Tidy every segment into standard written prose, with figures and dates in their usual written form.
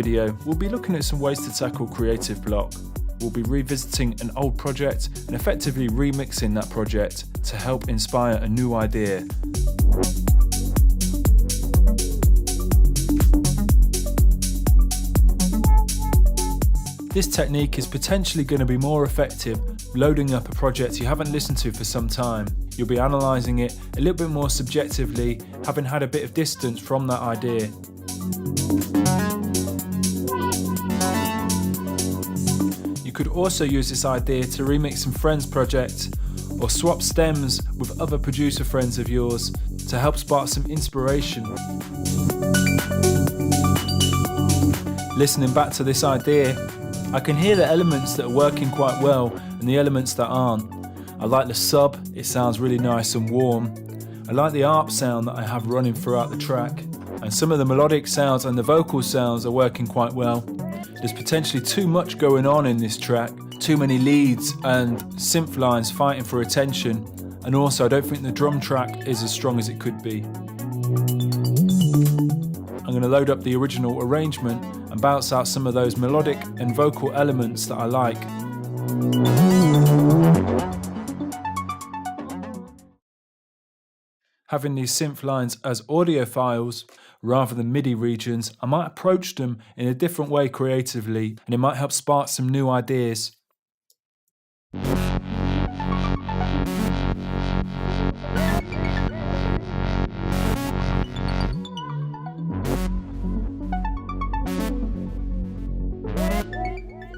video, we'll be looking at some ways to tackle creative block. We'll be revisiting an old project and effectively remixing that project to help inspire a new idea. This technique is potentially going to be more effective loading up a project you haven't listened to for some time. You'll be analysing it a little bit more subjectively, having had a bit of distance from that idea. You could also use this idea to remix some friends' projects or swap stems with other producer friends of yours to help spark some inspiration. Listening back to this idea, I can hear the elements that are working quite well and the elements that aren't. I like the sub, it sounds really nice and warm. I like the ARP sound that I have running throughout the track. And some of the melodic sounds and the vocal sounds are working quite well. There's potentially too much going on in this track, too many leads and synth lines fighting for attention. And also I don't think the drum track is as strong as it could be. I'm going to load up the original arrangement and bounce out some of those melodic and vocal elements that I like. Having these synth lines as audio files rather than MIDI regions, I might approach them in a different way creatively, and it might help spark some new ideas.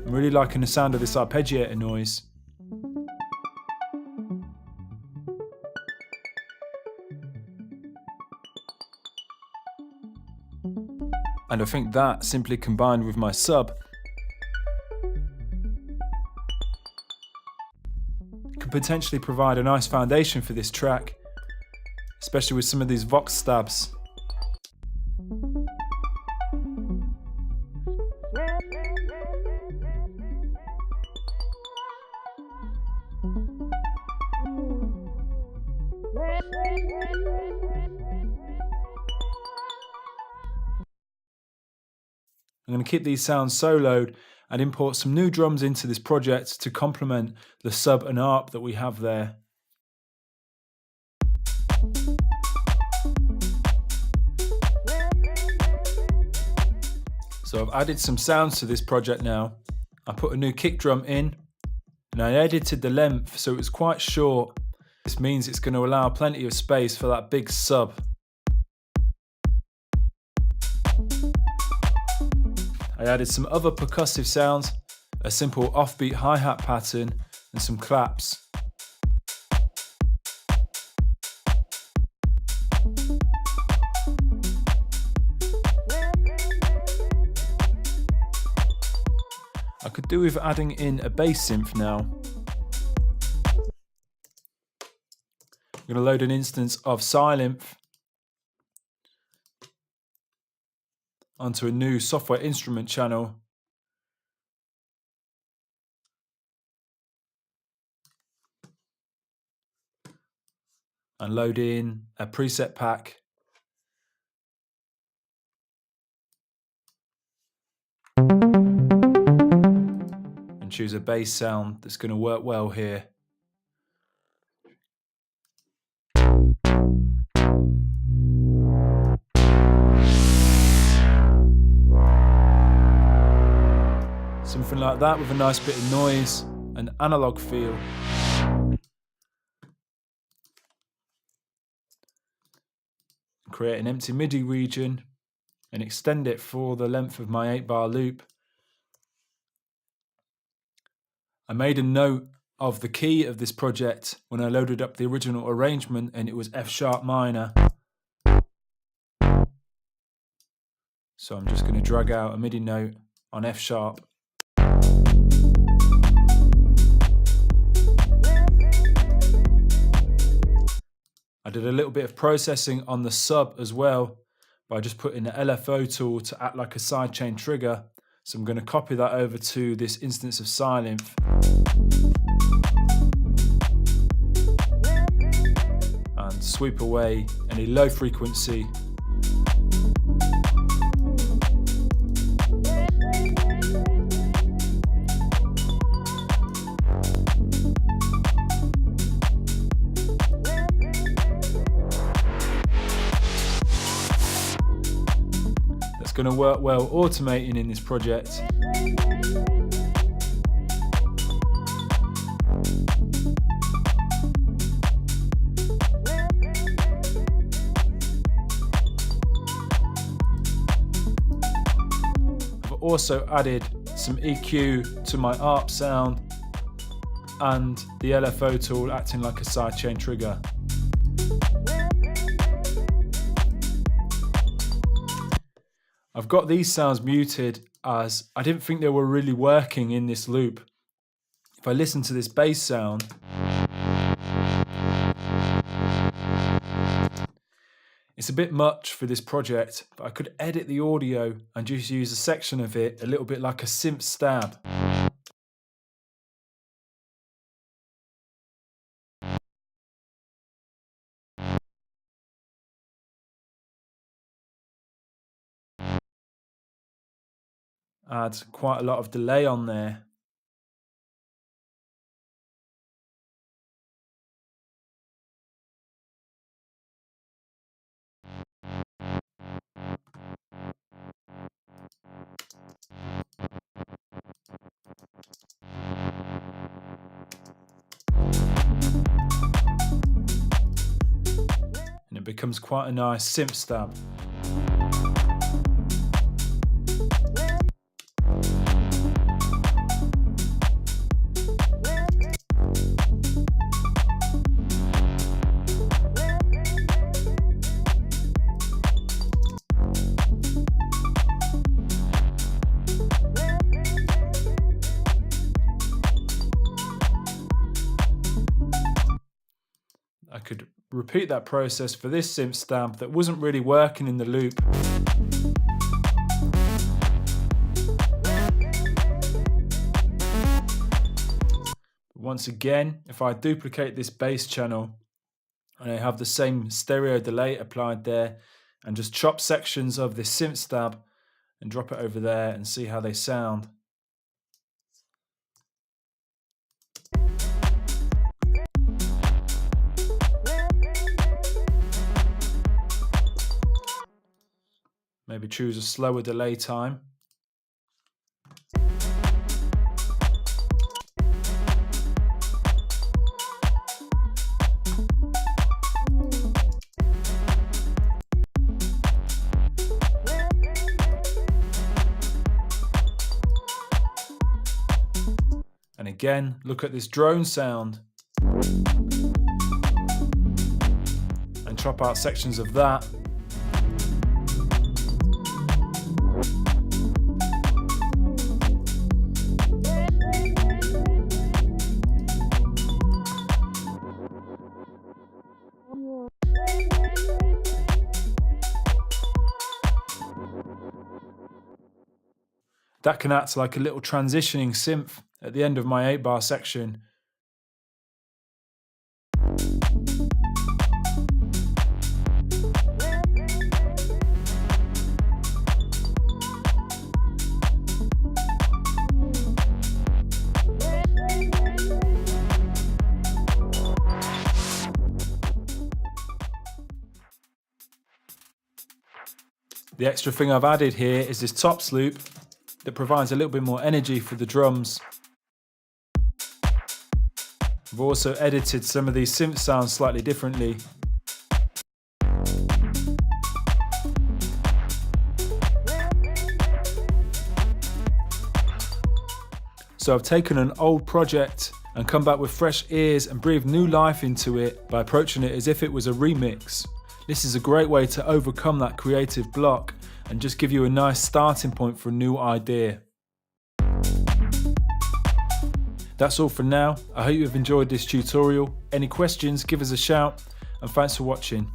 I'm really liking the sound of this arpeggiator noise. And I think that, simply combined with my sub, could potentially provide a nice foundation for this track, especially with some of these vox stabs. I'm going to keep these sounds soloed and import some new drums into this project to complement the sub and ARP that we have there. So I've added some sounds to this project now. I put a new kick drum in and I edited the length so it's quite short. This means it's going to allow plenty of space for that big sub. I added some other percussive sounds, a simple offbeat hi-hat pattern and some claps. I could do with adding in a bass synth now. I'm going to load an instance of Sylinth onto a new software instrument channel. And load in a preset pack. And choose a bass sound that's going to work well here. Something like that with a nice bit of noise and analog feel. Create an empty MIDI region and extend it for the length of my 8-bar loop. I made a note of the key of this project when I loaded up the original arrangement and it was F sharp minor. So I'm just going to drag out a MIDI note on F sharp. I did a little bit of processing on the sub as well by just putting the LFO tool to act like a sidechain trigger. So I'm going to copy that over to this instance of Sylinth. And sweep away any low frequency. going to work well automating in this project. I've also added some EQ to my ARP sound and the LFO tool acting like a sidechain trigger. I've got these sounds muted as I didn't think they were really working in this loop. If I listen to this bass sound, it's a bit much for this project, but I could edit the audio and just use a section of it a little bit like a synth stab. Add quite a lot of delay on there. And it becomes quite a nice synth stab. I could repeat that process for this synth stab that wasn't really working in the loop. Once again, if I duplicate this bass channel and I have the same stereo delay applied there and just chop sections of this synth stab and drop it over there and see how they sound. Maybe choose a slower delay time. And again, look at this drone sound. And chop out sections of that. That can act like a little transitioning synth at the end of my 8-bar section. The extra thing I've added here is this tops loop that provides a little bit more energy for the drums. I've also edited some of these synth sounds slightly differently. So I've taken an old project and come back with fresh ears and breathed new life into it by approaching it as if it was a remix. This is a great way to overcome that creative block and just give you a nice starting point for a new idea. That's all for now. I hope you've enjoyed this tutorial. Any questions, give us a shout, and thanks for watching.